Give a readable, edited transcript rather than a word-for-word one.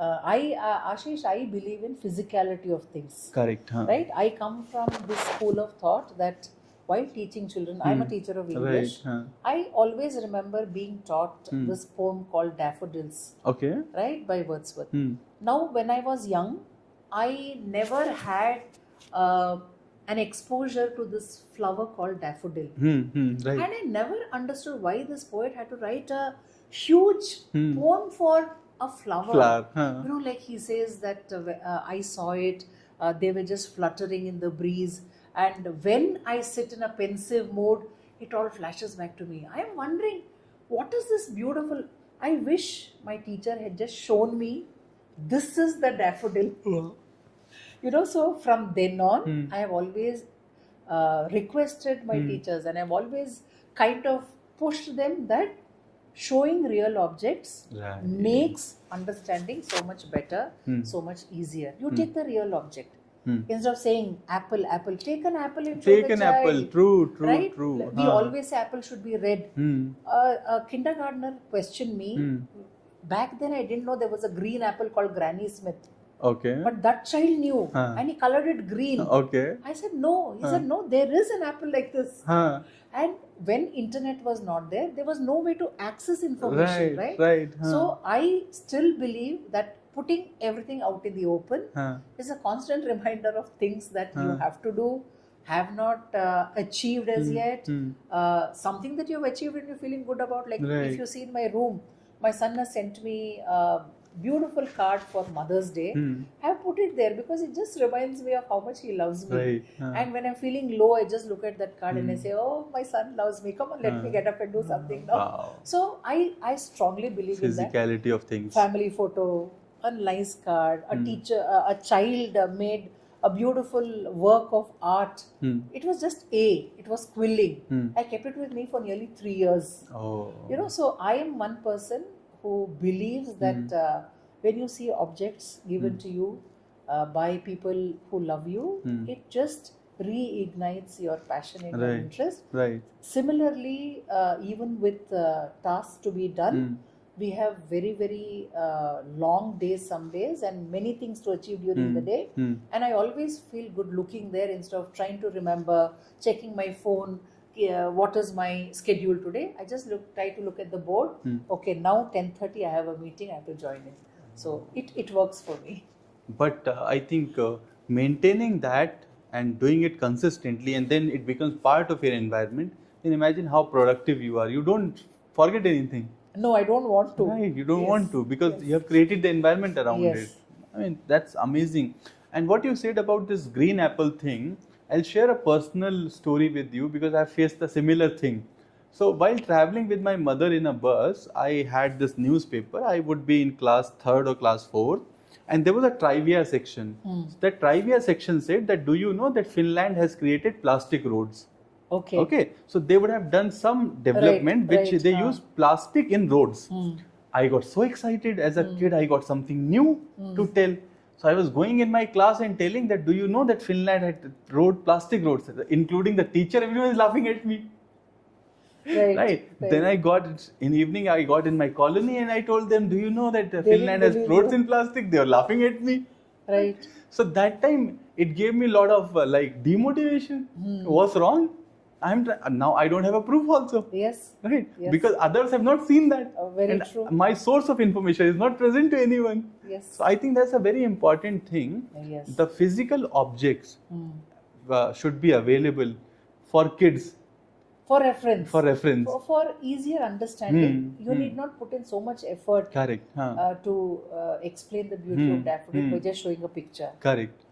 Ashish, I believe in physicality of things. Correct. Huh? Right? I come from this school of thought that while teaching children, I'm a teacher of English. Right. Huh. I always remember being taught this poem called Daffodils. Okay. Right? By Wordsworth. Now, when I was young, I never had an exposure to this flower called daffodil. Right. And I never understood why this poet had to write a huge poem for a flower. Huh. You know, like he says that I saw it, they were just fluttering in the breeze. And when I sit in a pensive mood, it all flashes back to me. I am wondering, what is this beautiful? I wish my teacher had just shown me, this is the daffodil. You know, so from then on, I have always requested my teachers, and I've always kind of pushed them that showing real objects makes understanding so much better, so much easier. You take the real object. Instead of saying apple, take an apple and show the child. Take an apple, true, right? true. We always say apple should be red. A kindergartner questioned me. Back then I didn't know there was a green apple called Granny Smith. Okay. But that child knew and he colored it green. Okay. I said no. He said no, there is an apple like this. And when internet was not there, there was no way to access information, right? So I still believe that putting everything out in the open is a constant reminder of things that you have to do, have not achieved as yet, something that you have achieved and you're feeling good about. Like if you see in my room, my son has sent me a beautiful card for Mother's Day. I have put it there because it just reminds me of how much he loves me. And when I'm feeling low, I just look at that card and I say, oh, my son loves me. Come on, let me get up and do something now. Wow. So I strongly believe in that. Physicality of things. Family photo, a nice card, a teacher, a child made a beautiful work of art. It was just it was quilling. I kept it with me for nearly 3 years. You know, so I am one person who believes that when you see objects given to you by people who love you, it just reignites your passion and your interest. Similarly, even with tasks to be done, we have very, very long days some days and many things to achieve during the day. And I always feel good looking there instead of trying to remember, checking my phone, what is my schedule today. I just try to look at the board. Okay, now 10:30 I have a meeting, I have to join in. So it works for me. But I think maintaining that and doing it consistently, and then it becomes part of your environment, then imagine how productive you are. You don't forget anything. No, I don't want to. Right, you don't want to because you have created the environment around it. I mean, that's amazing. And what you said about this green apple thing, I'll share a personal story with you because I faced a similar thing. So while traveling with my mother in a bus, I had this newspaper. I would be in class 3rd or class 4th, and there was a trivia section. That trivia section said that, do you know that Finland has created plastic roads? Okay. So they would have done some development which they use plastic in roads. I got so excited as a kid. I got something new to tell. So I was going in my class and telling that, do you know that Finland had plastic roads, including the teacher. Everyone is laughing at me. Right. Then I got in evening. I got in my colony and I told them, do you know that Finland has roads in plastic? They were laughing at me. Right. So that time it gave me a lot of demotivation. What's wrong? Now I don't have a proof also. Yes. Right. Yes. Because others have not seen that. Very and true. My source of information is not present to anyone. Yes. So I think that's a very important thing. Yes. The physical objects should be available for kids. For reference. For easier understanding, you need not put in so much effort. Correct. To explain the beauty of daffodil by just showing a picture. Correct.